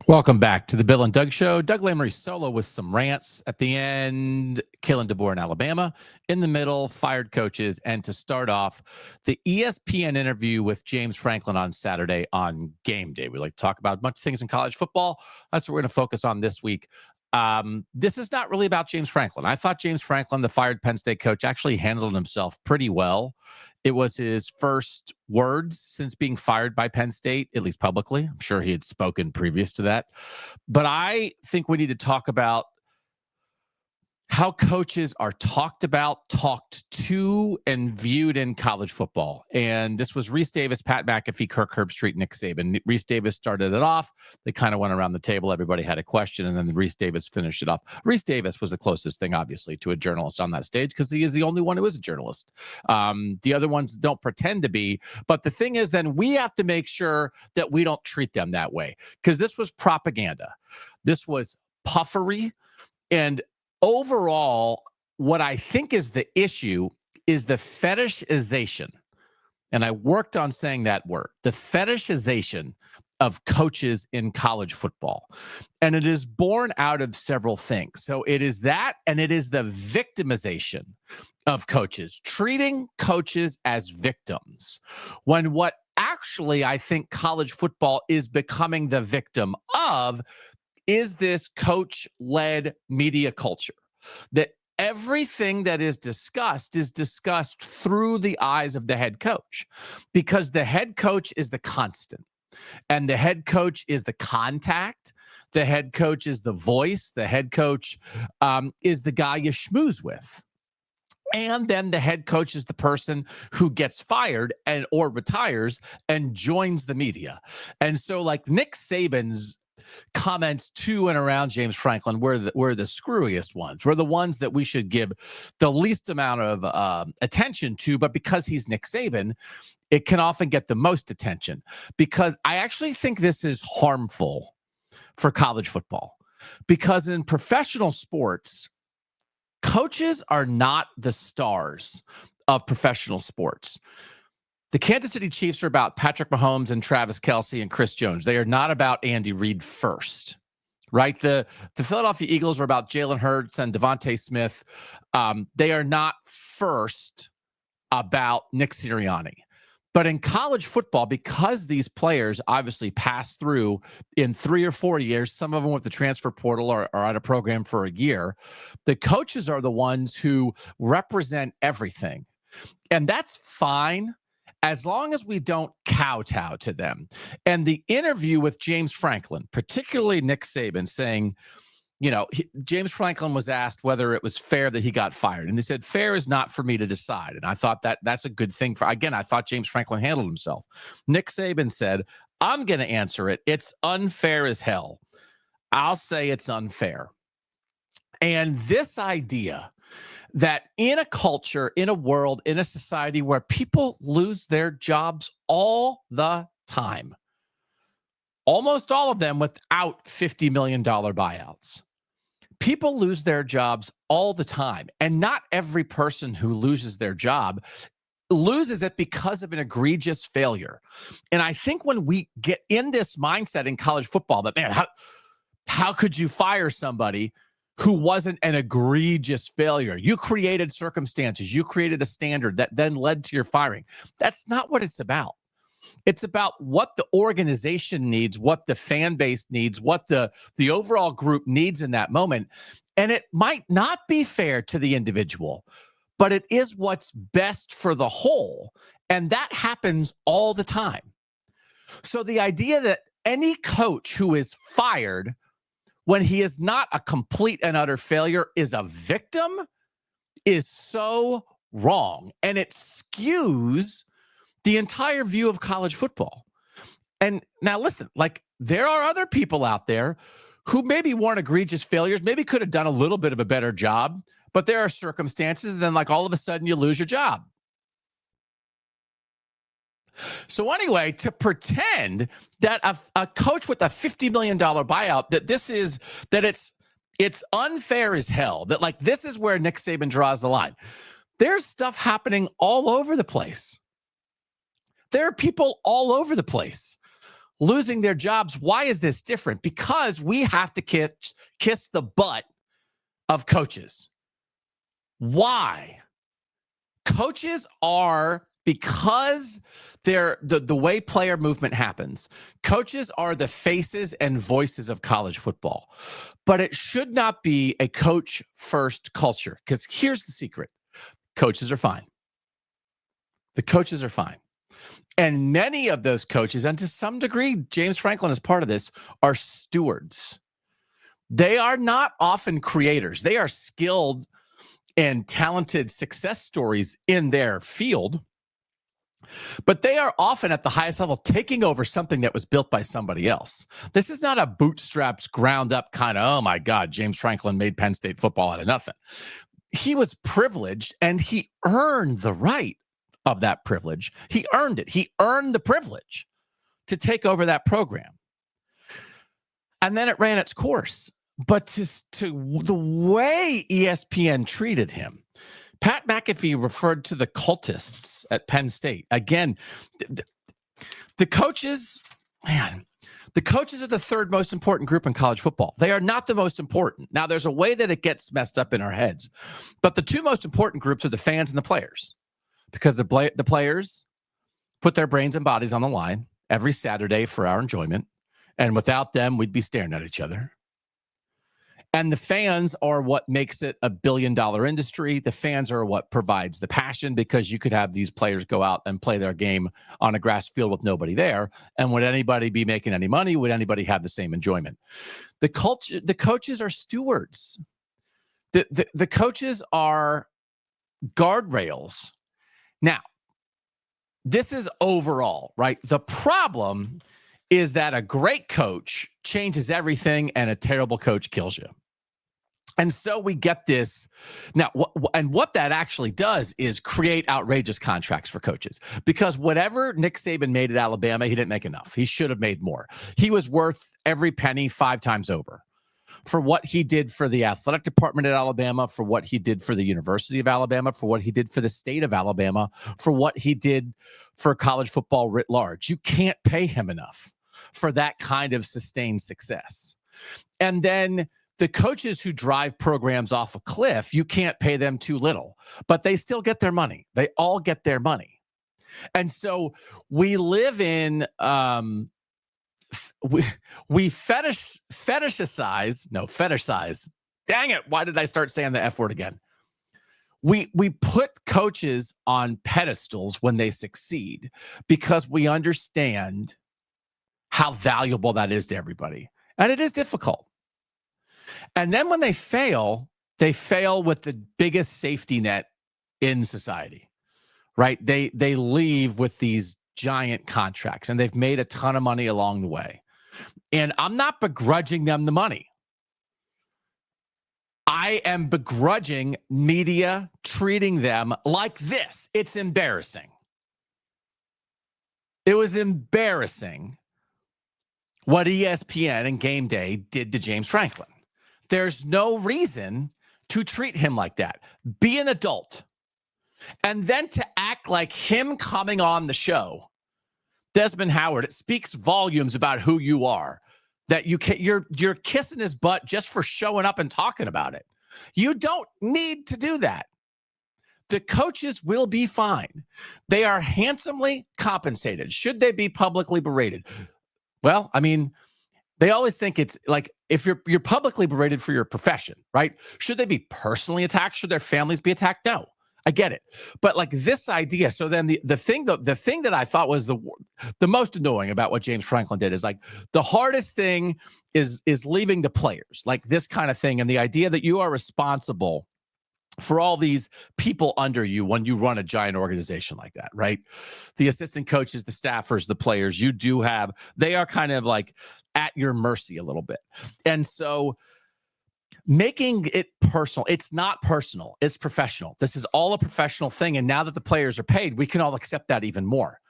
Welcome back to the Bill and Doug Show. Doug Lesmerises solo with some rants at the end, killing DeBoer in Alabama. In the middle, fired coaches. And to start off, the ESPN interview with James Franklin on Saturday on Game Day. We like to talk about a bunch of things in college football. That's what we're going to focus on this week. This is not really about James Franklin. I thought James Franklin, the fired Penn State coach, actually handled himself pretty well. It was his first words since being fired by Penn State, at least publicly. I'm sure he had spoken previous to that. But I think we need to talk about how coaches are talked about, talked to, and viewed in college football. And this was Reese Davis, Pat McAfee, Kirk Herbstreit, Nick Saban. Reese Davis started it off. They kind of went around the table. Everybody had a question, and then Reese Davis finished it off. Reese Davis was the closest thing, obviously, to a journalist on that stage because he is the only one who is a journalist. The other ones don't pretend to be. But the thing is, then we have to make sure that we don't treat them that way because this was propaganda. This was puffery. And overall, what I think is the issue is the fetishization. And I worked on saying that word, the fetishization of coaches in college football. And it is born out of several things. So it is that, and it is the victimization of coaches, treating coaches as victims, when what actually I think college football is becoming the victim of is this coach-led media culture, that everything that is discussed through the eyes of the head coach, because the head coach is the constant, and the head coach is the contact, the head coach is the voice, the head coach is the guy you schmooze with. And then the head coach is the person who gets fired and or retires and joins the media. And so like Nick Saban's comments to and around James Franklin were the screwiest ones. Were the ones that we should give the least amount of attention to, but because he's Nick Saban, it can often get the most attention. Because I actually think this is harmful for college football. Because in professional sports, coaches are not the stars of professional sports. The Kansas City Chiefs are about Patrick Mahomes and Travis Kelce and Chris Jones. They are not about Andy Reid first, right? The Philadelphia Eagles are about Jalen Hurts and Devontae Smith. They are not first about Nick Sirianni. But in college football, because these players obviously pass through in 3 or 4 years, some of them with the transfer portal are on a program for a year, the coaches are the ones who represent everything. And that's fine, as long as we don't kowtow to them. And the interview with James Franklin, particularly Nick Saban, saying, you know, James Franklin was asked whether it was fair that he got fired. And he said, fair is not for me to decide. And I thought that's a good thing. I thought James Franklin handled himself. Nick Saban said, I'm going to answer it. It's unfair as hell. I'll say it's unfair. And this idea that in a culture, in a world, in a society where people lose their jobs all the time, almost all of them without $50 million buyouts, people lose their jobs all the time. And not every person who loses their job loses it because of an egregious failure. And I think when we get in this mindset in college football that, man, how could you fire somebody who wasn't an egregious failure? You created circumstances. You created a standard that then led to your firing. That's not what it's about. It's about what the organization needs, what the fan base needs, what the overall group needs in that moment. And it might not be fair to the individual, but it is what's best for the whole. And that happens all the time. So the idea that any coach who is fired when he is not a complete and utter failure is a victim is so wrong. And it skews the entire view of college football. And now listen, like there are other people out there who maybe weren't egregious failures, maybe could have done a little bit of a better job, but there are circumstances and then like all of a sudden you lose your job. So anyway, to pretend that a coach with a $50 million buyout, that it's unfair as hell, that like this is where Nick Saban draws the line. There's stuff happening all over the place. There are people all over the place losing their jobs. Why is this different? Because we have to kiss the butt of coaches. Why? Coaches are, because they're the way player movement happens, coaches are the faces and voices of college football. But it should not be a coach-first culture, because here's the secret. Coaches are fine. The coaches are fine. And many of those coaches, and to some degree, James Franklin is part of this, are stewards. They are not often creators. They are skilled and talented success stories in their field, but they are often at the highest level taking over something that was built by somebody else. This is not a bootstraps, ground up kind of, oh my God, James Franklin made Penn State football out of nothing. He was privileged, and he earned the right of that privilege. He earned it. He earned the privilege to take over that program. And then it ran its course. But to the way ESPN treated him, Pat McAfee referred to the cultists at Penn State. Again, the coaches, man, the coaches are the third most important group in college football. They are not the most important. Now, there's a way that it gets messed up in our heads, but the two most important groups are the fans and the players, because the players put their brains and bodies on the line every Saturday for our enjoyment, and without them, we'd be staring at each other. And the fans are what makes it a billion-dollar industry. The fans are what provides the passion, because you could have these players go out and play their game on a grass field with nobody there. And would anybody be making any money? Would anybody have the same enjoyment? The coaches are stewards. The coaches are guardrails. Now, this is overall, right? The problem is that a great coach changes everything and a terrible coach kills you. And so we get this now, what that actually does is create outrageous contracts for coaches, because whatever Nick Saban made at Alabama, he didn't make enough. He should have made more. He was worth every penny 5 times over for what he did for the athletic department at Alabama, for what he did for the University of Alabama, for what he did for the state of Alabama, for what he did for college football writ large. You can't pay him enough for that kind of sustained success. And then the coaches who drive programs off a cliff, you can't pay them too little, but they still get their money. They all get their money. And so we live in, we fetishize. Dang it. Why did I start saying the F word again? We put coaches on pedestals when they succeed, because we understand how valuable that is to everybody. And it is difficult. And then when they fail with the biggest safety net in society, right? They leave with these giant contracts, and they've made a ton of money along the way. And I'm not begrudging them the money. I am begrudging media treating them like this. It's embarrassing. It was embarrassing what ESPN and GameDay did to James Franklin. There's no reason to treat him like that. Be an adult. And then to act like him coming on the show, Desmond Howard, it speaks volumes about who you are, that you're kissing his butt just for showing up and talking about it. You don't need to do that. The coaches will be fine. They are handsomely compensated. Should they be publicly berated? Well, I mean, they always think it's like, if you're publicly berated for your profession, right? Should they be personally attacked? Should their families be attacked? No, I get it. But like this idea, so then the thing that I thought was the most annoying about what James Franklin did is, like, the hardest thing is leaving the players, like this kind of thing. And the idea that you are responsible for all these people under you when you run a giant organization like that, right? The assistant coaches, the staffers, the players, they are kind of like at your mercy a little bit. And so making it personal, it's not personal, it's professional. This is all a professional thing. And now that the players are paid, we can all accept that even more.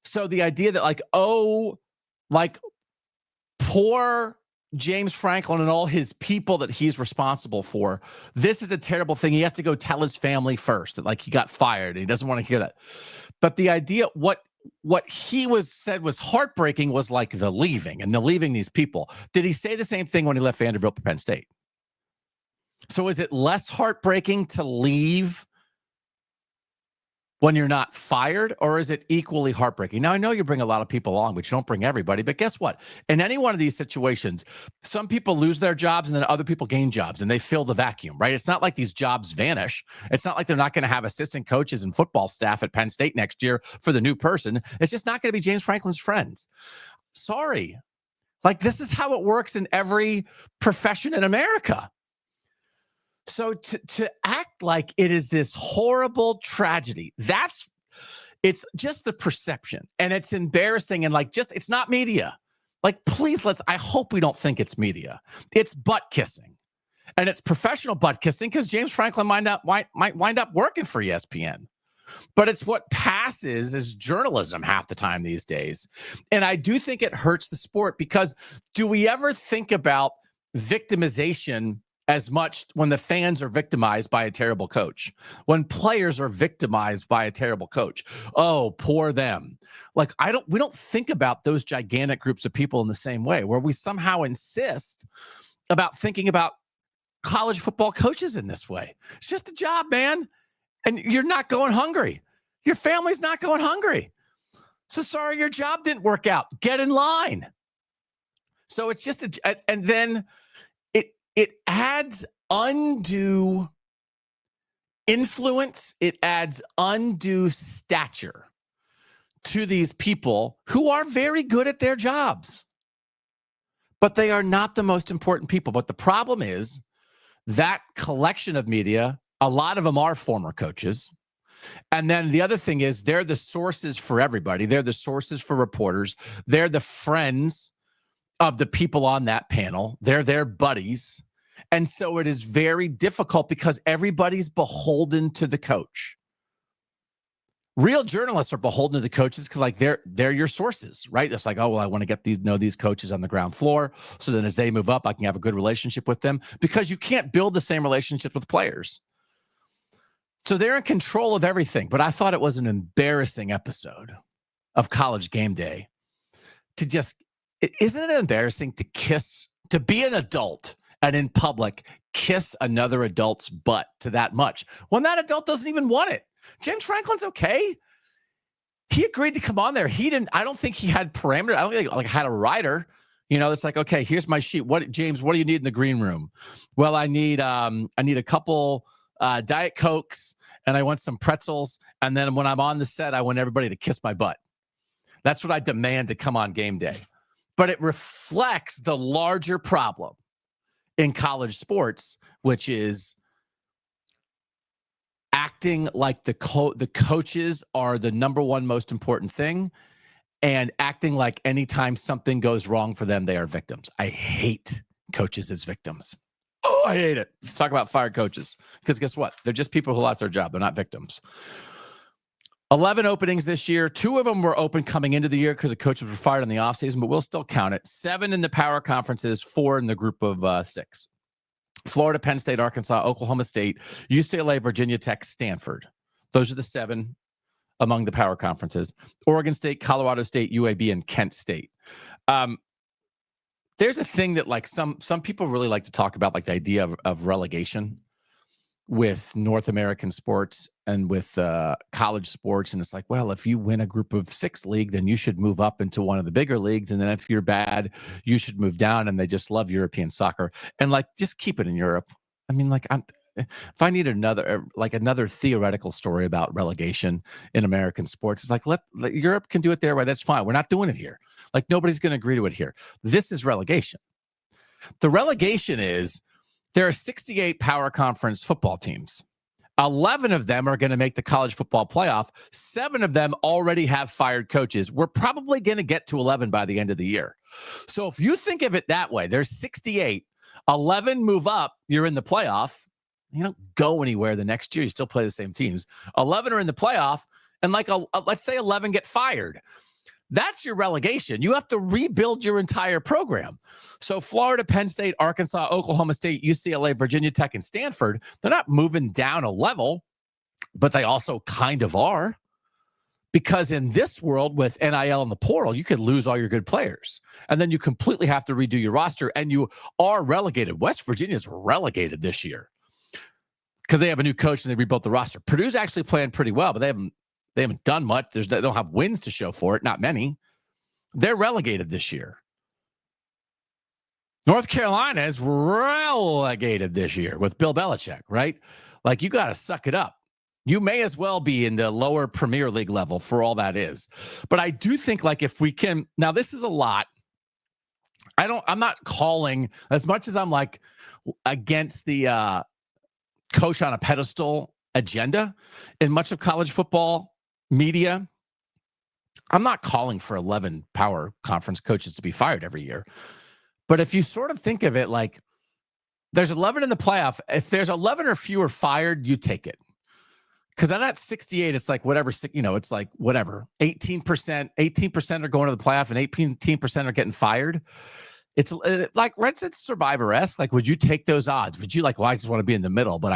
So the idea that poor James Franklin and all his people that he's responsible for, this is a terrible thing. He has to go tell his family first that, like, he got fired and he doesn't want to hear that. But the idea, what what he said was heartbreaking was like the leaving these people. Did he say the same thing when he left Vanderbilt for Penn State? So is it less heartbreaking to leave when you're not fired, or is it equally heartbreaking? Now, I know you bring a lot of people along, but you don't bring everybody. But guess what? In any one of these situations, some people lose their jobs and then other people gain jobs and they fill the vacuum, right? It's not like these jobs vanish. It's not like they're not going to have assistant coaches and football staff at Penn State next year for the new person. It's just not going to be James Franklin's friends. Sorry. Like, this is how it works in every profession in America. So to act like it is this horrible tragedy, it's just the perception, and it's embarrassing, and it's not media. Like, please, I hope we don't think it's media. It's butt kissing, and it's professional butt kissing because James Franklin might wind up working for ESPN. But it's what passes as journalism half the time these days. And I do think it hurts the sport, because do we ever think about victimization as much when the fans are victimized by a terrible coach, when players are victimized by a terrible coach? Oh, poor them. Like, we don't think about those gigantic groups of people in the same way, where we somehow insist about thinking about college football coaches in this way. It's just a job, man. And you're not going hungry. Your family's not going hungry. So sorry, your job didn't work out. Get in line. So it's just and then it adds undue influence. It adds undue stature to these people who are very good at their jobs, but they are not the most important people. But the problem is that collection of media, a lot of them are former coaches. And then the other thing is they're the sources for everybody. They're the sources for reporters. They're the friends of the people on that panel. They're their buddies. And so it is very difficult because everybody's beholden to the coach. Real journalists are beholden to the coaches because, like, they're your sources, right? It's like, oh, well, I want to get know these coaches on the ground floor, so then as they move up, I can have a good relationship with them, because you can't build the same relationships with players. So they're in control of everything. But I thought it was an embarrassing episode of College GameDay isn't it embarrassing to be an adult and in public kiss another adult's butt to that much when that adult doesn't even want it? James Franklin's okay. He agreed to come on there. I don't think he had parameters. I don't think he had a rider. It's like, okay, here's my sheet. James, what do you need in the green room? Well, I need a couple Diet Cokes, and I want some pretzels. And then when I'm on the set, I want everybody to kiss my butt. That's what I demand to come on game day. But it reflects the larger problem in college sports, which is acting like the coaches are the number one most important thing, and acting like anytime something goes wrong for them, they are victims. I hate coaches as victims. Oh, I hate it. Let's talk about fired coaches, because guess what? They're just people who lost their job. They're not victims. 11 openings this year. 2 of them were open coming into the year because the coaches were fired in the offseason, but we'll still count it. 7 in the power conferences, 4 in the group of 6. Florida, Penn State, Arkansas, Oklahoma State, UCLA, Virginia Tech, Stanford. Those are the 7 among the power conferences. Oregon State, Colorado State, UAB, and Kent State. There's a thing that, like, some people really like to talk about, like the idea of relegation with North American sports and with college sports. And it's like, well, if you win a group of 6 league, then you should move up into one of the bigger leagues. And then if you're bad, you should move down. And they just love European soccer. And, like, just keep it in Europe. I mean, like, if I need another theoretical story about relegation in American sports, it's like, let Europe can do it their way. That's fine. We're not doing it here. Like, nobody's going to agree to it here. This is relegation. The relegation is, there are 68 power conference football teams. 11 of them are going to make the college football playoff. 7 of them already have fired coaches. We're probably going to get to 11 by the end of the year. So if you think of it that way, there's 68, 11 move up, you're in the playoff. You don't go anywhere the next year. You still play the same teams. 11 are in the playoff, and let's say 11 get fired. That's your relegation. You have to rebuild your entire program. So Florida, Penn State, Arkansas, Oklahoma State, UCLA, Virginia Tech, and Stanford, they're not moving down a level, but they also kind of are, Because in this world with NIL and the portal, you could lose all your good players. And then you completely have to redo your roster, and you are relegated. West Virginia's relegated this year because they have a new coach and they rebuilt the roster. Purdue's actually playing pretty well, but they haven't done much. They don't have wins to show for it, not many. They're relegated this year. North Carolina is relegated this year with Bill Belichick, right? Like, you got to suck it up. You may as well be in the lower Premier League level for all that is. But I do think, like, if we can, now this is a lot. I'm not calling, as much as I'm like against the coach on a pedestal agenda in much of college football media. I'm not calling for 11 power conference coaches to be fired every year. But if you sort of think of it like there's 11 in the playoff, if there's 11 or fewer fired, you take it. Because on that 68, it's like whatever, it's like whatever. 18% are going to the playoff and 18% are getting fired. It's like Rents, it's Survivor-esque. Like, would you take those odds? Would you like, well, I just want to be in the middle, but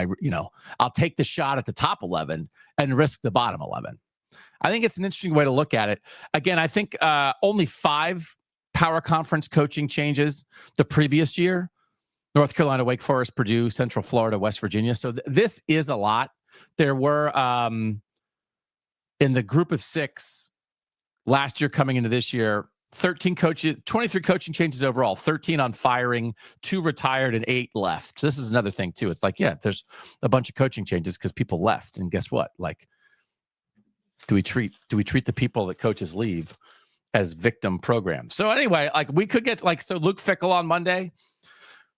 I'll take the shot at the top 11 and risk the bottom 11. I think it's an interesting way to look at it. Again, I think only 5 power conference coaching changes the previous year: North Carolina, Wake Forest, Purdue, Central Florida, West Virginia. So this is a lot. There were in the group of 6 last year coming into this year, 13 coaches, 23 coaching changes overall, 13 on firing, 2 retired, and 8 left. So this is another thing too. It's like, yeah, there's a bunch of coaching changes because people left. And guess what? Like, do we treat the people that coaches leave as victim programs? So anyway, like, we could get so Luke Fickell on Monday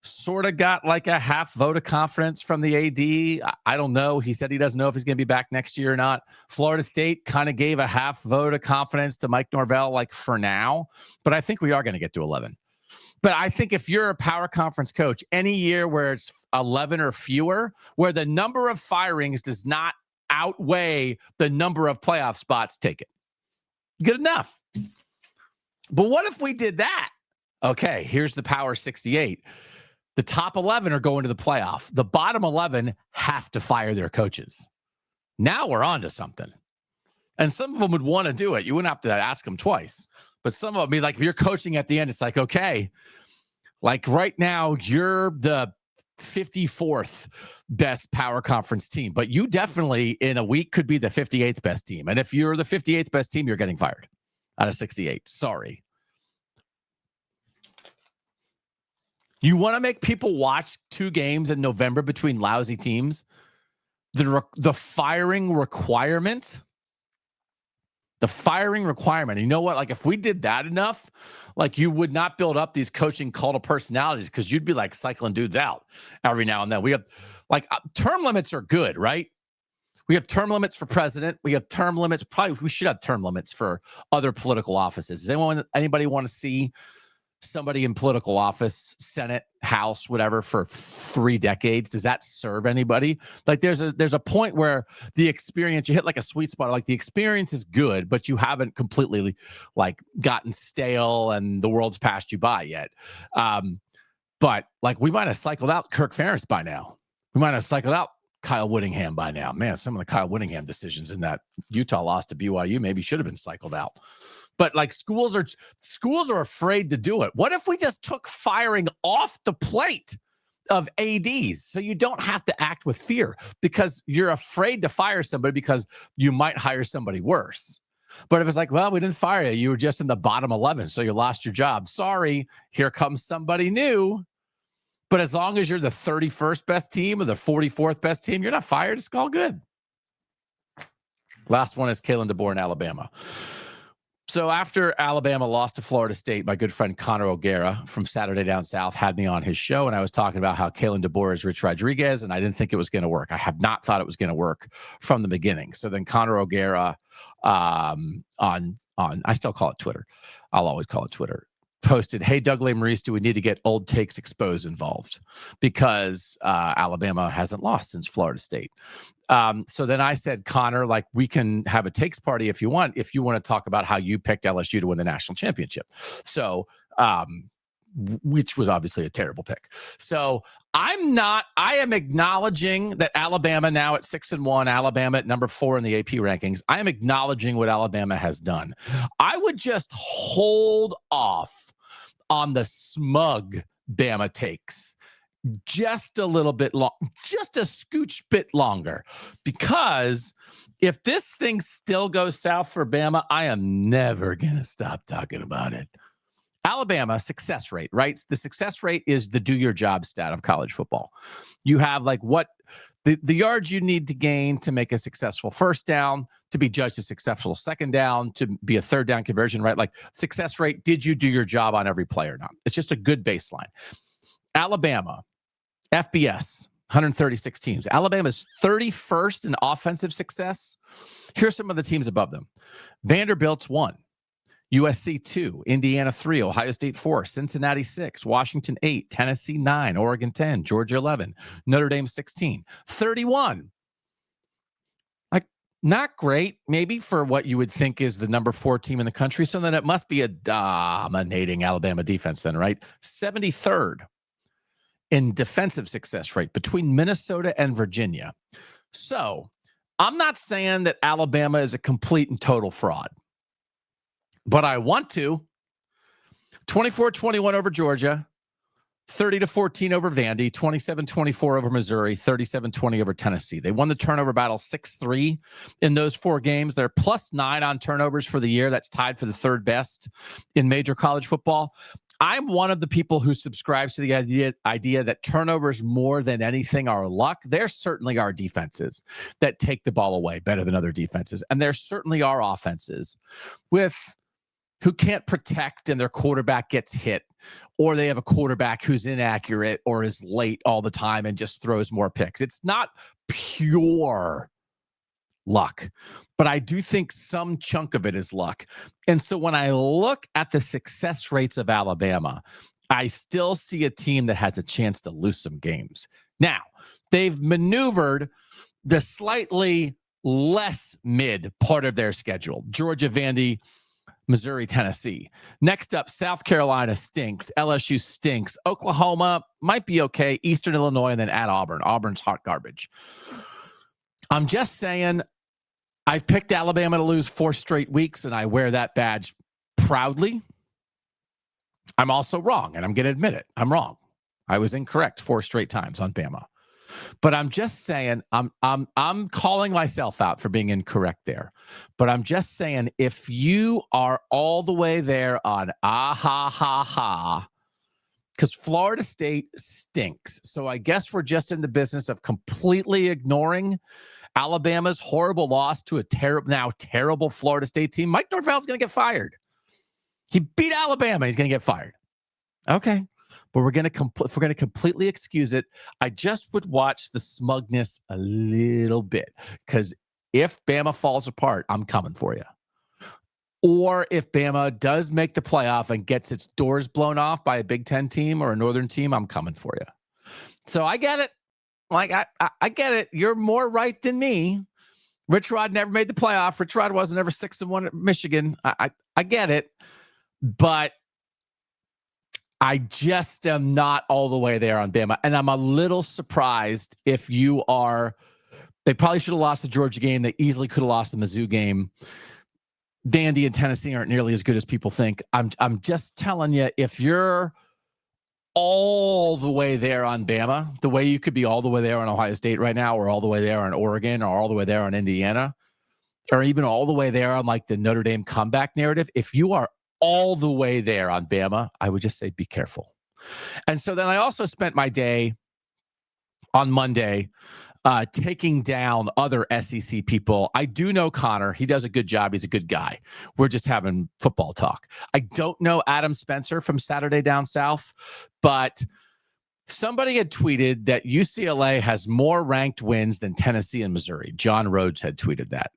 sort of got like a half vote of confidence from the AD. I don't know. He said he doesn't know if he's going to be back next year or not. Florida State kind of gave a half vote of confidence to Mike Norvell, like, for now. But I think we are going to get to 11. But I think if you're a power conference coach, any year where it's 11 or fewer, where the number of firings does not outweigh the number of playoff spots, take it. Good enough. But what if we did that? Okay, here's the Power 68. The top 11 are going to the playoff. The bottom 11 have to fire their coaches. Now we're on to something. And some of them would want to do it. You wouldn't have to ask them twice. But some of them, like, if you're coaching at the end, it's like, okay, like right now, you're the 54th best power conference team. But you definitely, in a week, could be the 58th best team. And if you're the 58th best team, you're getting fired out of 68. Sorry. You want to make people watch 2 games in November between lousy teams? The firing requirement. You know what? Like, if we did that enough, like, you would not build up these coaching cult of personalities, because you'd be like cycling dudes out every now and then. We have like term limits are good, right? We have term limits for president. We have term limits. Probably we should have term limits for other political offices. Does anybody want to see somebody in political office, Senate, House, whatever, for 3 decades? Does that serve anybody? Like, there's a point where the experience, you hit like a sweet spot. Like, the experience is good, but you haven't completely like gotten stale and the world's passed you by yet. But like, we might have cycled out Kirk Ferentz by now. We might have cycled out Kyle Whittingham by now. Man, some of the Kyle Whittingham decisions in that Utah loss to BYU maybe should have been cycled out. But like, schools are afraid to do it. What if we just took firing off the plate of ADs, so you don't have to act with fear because you're afraid to fire somebody because you might hire somebody worse? But if it's like, well, we didn't fire you, you were just in the bottom 11, so you lost your job. Sorry, here comes somebody new. But as long as you're the 31st best team or the 44th best team, you're not fired. It's all good. Last one is Kalen DeBoer in Alabama. So after Alabama lost to Florida State, my good friend Connor O'Gara from Saturday Down South had me on his show, and I was talking about how Kalen DeBoer is Rich Rodriguez, and I didn't think it was going to work. I have not thought it was going to work from the beginning. So then Connor O'Gara on I still call it Twitter. I'll always call it Twitter. Posted, hey, Doug Lesmerises, do we need to get old takes exposed involved? Because Alabama hasn't lost since Florida State. So then I said, Connor, like, we can have a takes party if you want to talk about how you picked LSU to win the national championship. So which was obviously a terrible pick. So I am acknowledging that Alabama now at 6-1, Alabama at number 4 in the AP rankings. I am acknowledging what Alabama has done. I would just hold off on the smug Bama takes just a little bit long, just a scooch bit longer, because if this thing still goes south for Bama, I am never going to stop talking about it. Alabama success rate, right? The success rate is the do your job stat of college football. You have like what the yards you need to gain to make a successful first down, to be judged a successful second down, to be a third down conversion, right? Like success rate, did you do your job on every play or not? It's just a good baseline. Alabama, FBS, 136 teams. Alabama's 31st in offensive success. Here's some of the teams above them. Vanderbilt's 1. USC 2, Indiana 3, Ohio State 4, Cincinnati 6, Washington 8, Tennessee 9, Oregon 10, Georgia 11, Notre Dame 16, 31. Like, not great, maybe for what you would think is the number 4 team in the country. So then it must be a dominating Alabama defense then, right? 73rd in defensive success rate between Minnesota and Virginia. So I'm not saying that Alabama is a complete and total fraud, but I want to. 24-21 over Georgia, 30-14 over Vandy, 27-24 over Missouri, 37-20 over Tennessee. They won the turnover battle 6-3 in those 4 games. They're +9 on turnovers for the year. That's tied for the 3rd best in major college football. I'm one of the people who subscribes to the idea that turnovers more than anything are luck. There certainly are defenses that take the ball away better than other defenses. And there certainly are offenses who can't protect and their quarterback gets hit, or they have a quarterback who's inaccurate or is late all the time and just throws more picks. It's not pure luck, but I do think some chunk of it is luck. And so when I look at the success rates of Alabama, I still see a team that has a chance to lose some games. Now, they've maneuvered the slightly less mid part of their schedule. Georgia, Vandy, Missouri, Tennessee. Next up, South Carolina stinks. LSU stinks. Oklahoma might be okay. Eastern Illinois, and then at Auburn. Auburn's hot garbage. I'm just saying, I've picked Alabama to lose 4 straight weeks, and I wear that badge proudly. I'm also wrong, and I'm going to admit it. I'm wrong. I was incorrect 4 straight times on Bama. But I'm just saying, I'm calling myself out for being incorrect there. But I'm just saying, if you are all the way there on because Florida State stinks. So I guess we're just in the business of completely ignoring Alabama's horrible loss to a terrible Florida State team. Mike Norvell's going to get fired. He beat Alabama. He's going to get fired. Okay. But if we're going to completely excuse it, I just would watch the smugness a little bit, because if Bama falls apart, I'm coming for you. Or if Bama does make the playoff and gets its doors blown off by a Big Ten team or a Northern team, I'm coming for you. So I get it. Like I get it. You're more right than me. Rich Rod never made the playoff. Rich Rod wasn't ever 6-1 at Michigan. I get it, but I just am not all the way there on Bama. And I'm a little surprised if you are. They probably should have lost the Georgia game. They easily could have lost the Mizzou game. Vandy and Tennessee aren't nearly as good as people think. I'm just telling you, if you're all the way there on Bama, the way you could be all the way there on Ohio State right now, or all the way there on Oregon, or all the way there on Indiana, or even all the way there on like the Notre Dame comeback narrative, if you are all the way there on Bama, I would just say be careful. And so then I also spent my day on Monday taking down other SEC people. I do know Connor. He does a good job. He's a good guy. We're just having football talk. I don't know Adam Spencer from Saturday Down South, but somebody had tweeted that UCLA has more ranked wins than Tennessee and Missouri. John Rhodes had tweeted that.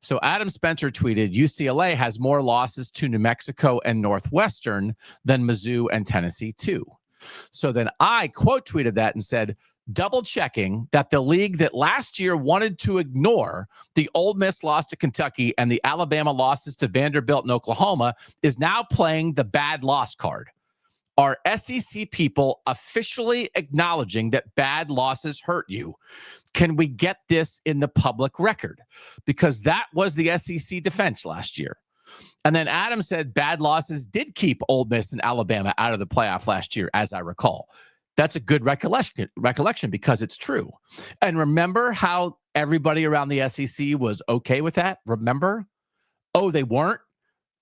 So Adam Spencer tweeted, UCLA has more losses to New Mexico and Northwestern than Mizzou and Tennessee too. So then I quote tweeted that and said, double checking that the league that last year wanted to ignore the Ole Miss loss to Kentucky and the Alabama losses to Vanderbilt and Oklahoma is now playing the bad loss card. are SEC people officially acknowledging that bad losses hurt you? Can we get this in the public record? Because that was the SEC defense last year. And then Adam said bad losses did keep Ole Miss and Alabama out of the playoff last year, as I recall. That's a good recollection because it's true. And remember how everybody around the SEC was okay with that? Remember? Oh, they weren't?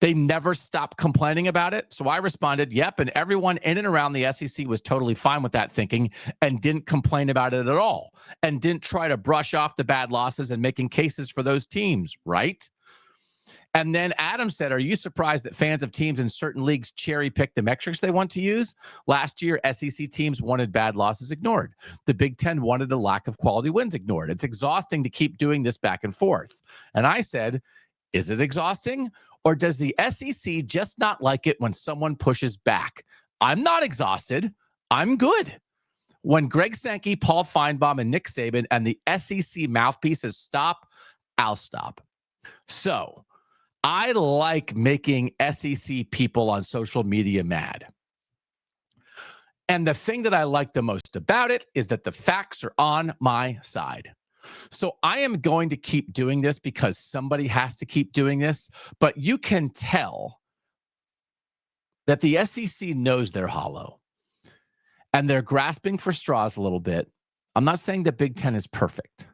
They never stopped complaining about it. So I responded, yep. And everyone in and around the SEC was totally fine with that thinking and didn't complain about it at all and didn't try to brush off the bad losses and making cases for those teams, right? And then Adam said, are you surprised that fans of teams in certain leagues cherry pick the metrics they want to use? Last year, SEC teams wanted bad losses ignored. The Big Ten wanted a lack of quality wins ignored. It's exhausting to keep doing this back and forth. And I said, is it exhausting? Or does the SEC just not like it when someone pushes back? I'm not exhausted. I'm good. When Greg Sankey, Paul Feinbaum, and Nick Saban and the SEC mouthpieces stop, I'll stop. So I like making SEC people on social media mad. And the thing that I like the most about it is that the facts are on my side. So I am going to keep doing this because somebody has to keep doing this. But you can tell that the SEC knows they're hollow and they're grasping for straws a little bit. I'm not saying the Big Ten is perfect,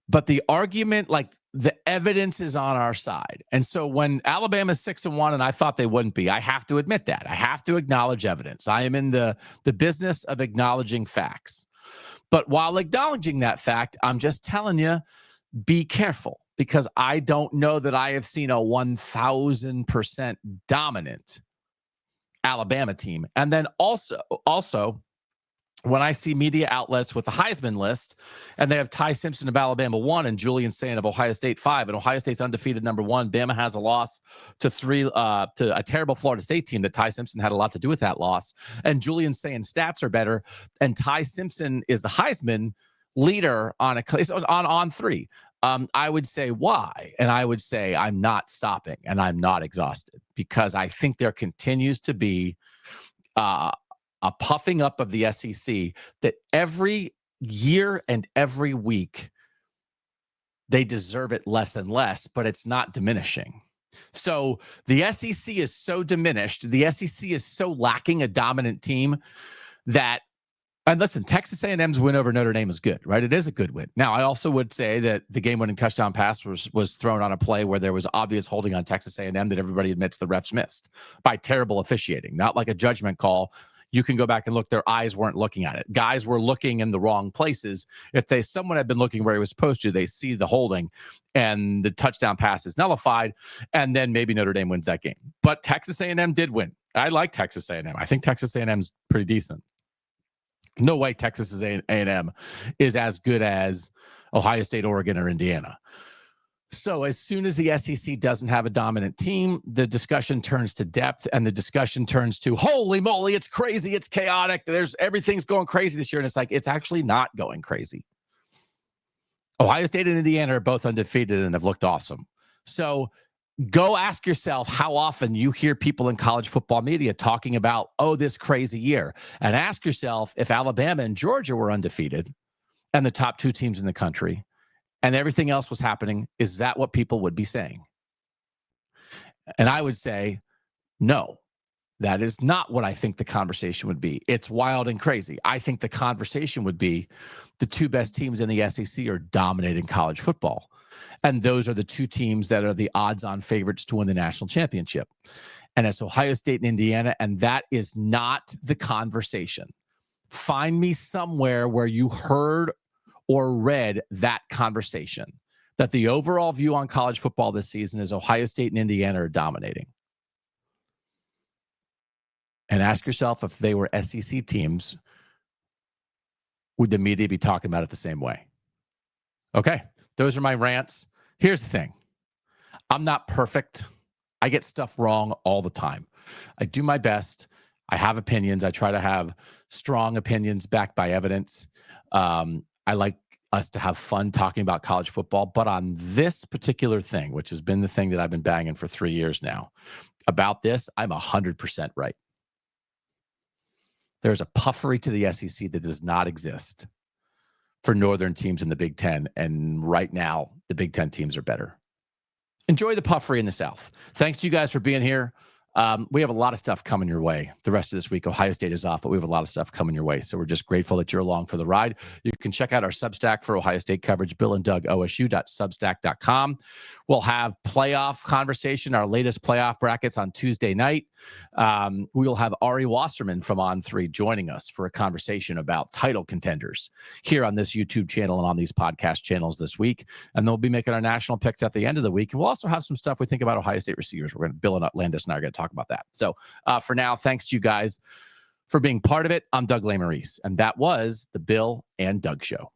but the argument, like the evidence is on our side. And so when Alabama's 6-1, and I thought they wouldn't be, I have to admit that. I have to acknowledge evidence. I am in the business of acknowledging facts. But while acknowledging that fact, I'm just telling you, be careful, because I don't know that I have seen a 1,000% dominant Alabama team. And then also, when I see media outlets with the Heisman list and they have Ty Simpson of Alabama 1 and Julian Sayin of Ohio State 5, and Ohio State's undefeated number 1, Bama has a loss to a terrible Florida State team that Ty Simpson had a lot to do with that loss, and Julian Sayin's stats are better, and Ty Simpson is the Heisman leader on 3. I would say why, and I would say I'm not stopping and I'm not exhausted, because I think there continues to be a puffing up of the SEC that every year and every week they deserve it less and less, but it's not diminishing. So the SEC is so diminished. The SEC is so lacking a dominant team that, and listen, Texas A&M's win over Notre Dame is good, right? It is a good win. Now, I also would say that the game-winning touchdown pass was thrown on a play where there was obvious holding on Texas A&M that everybody admits the refs missed by terrible officiating, not like a judgment call. You can go back and look. Their eyes weren't looking at it. Guys were looking in the wrong places. If someone had been looking where he was supposed to, they see the holding and the touchdown pass is nullified, and then maybe Notre Dame wins that game. But Texas A&M did win. I like Texas A&M. I think Texas A&M's pretty decent. No way Texas A&M is as good as Ohio State, Oregon, or Indiana. So as soon as the SEC doesn't have a dominant team, the discussion turns to depth, and the discussion turns to, holy moly, it's crazy, it's chaotic, everything's going crazy this year. And it's like, it's actually not going crazy. Ohio State and Indiana are both undefeated and have looked awesome. So go ask yourself how often you hear people in college football media talking about, oh, this crazy year. And ask yourself, if Alabama and Georgia were undefeated and the top 2 teams in the country, and everything else was happening, is that what people would be saying? And I would say, no, that is not what I think the conversation would be. It's wild and crazy. I think the conversation would be the 2 best teams in the SEC are dominating college football. And those are the 2 teams that are the odds-on favorites to win the national championship. And it's Ohio State and Indiana, and that is not the conversation. Find me somewhere where you heard or read that conversation, that the overall view on college football this season is Ohio State and Indiana are dominating. And ask yourself, if they were SEC teams, would the media be talking about it the same way? Okay, those are my rants. Here's the thing. I'm not perfect. I get stuff wrong all the time. I do my best. I have opinions. I try to have strong opinions backed by evidence. I like us to have fun talking about college football, but on this particular thing, which has been the thing that I've been banging for 3 years now, about this, I'm 100% right. There's a puffery to the SEC that does not exist for Northern teams in the Big Ten. And right now, the Big Ten teams are better. Enjoy the puffery in the South. Thanks to you guys for being here. We have a lot of stuff coming your way the rest of this week. Ohio State is off, but we have a lot of stuff coming your way. So we're just grateful that you're along for the ride. You can check out our Substack for Ohio State coverage, BillandDougOSU.substack.com. We'll have playoff conversation, our latest playoff brackets on Tuesday night. We will have Ari Wasserman from On3 joining us for a conversation about title contenders here on this YouTube channel and on these podcast channels this week. And then we'll be making our national picks at the end of the week. And we'll also have some stuff we think about Ohio State receivers. We're going to, Bill and Landis and I are going to talk about that. So for now, thanks to you guys for being part of it. I'm Doug Lesmerises, and that was the Bill and Doug Show.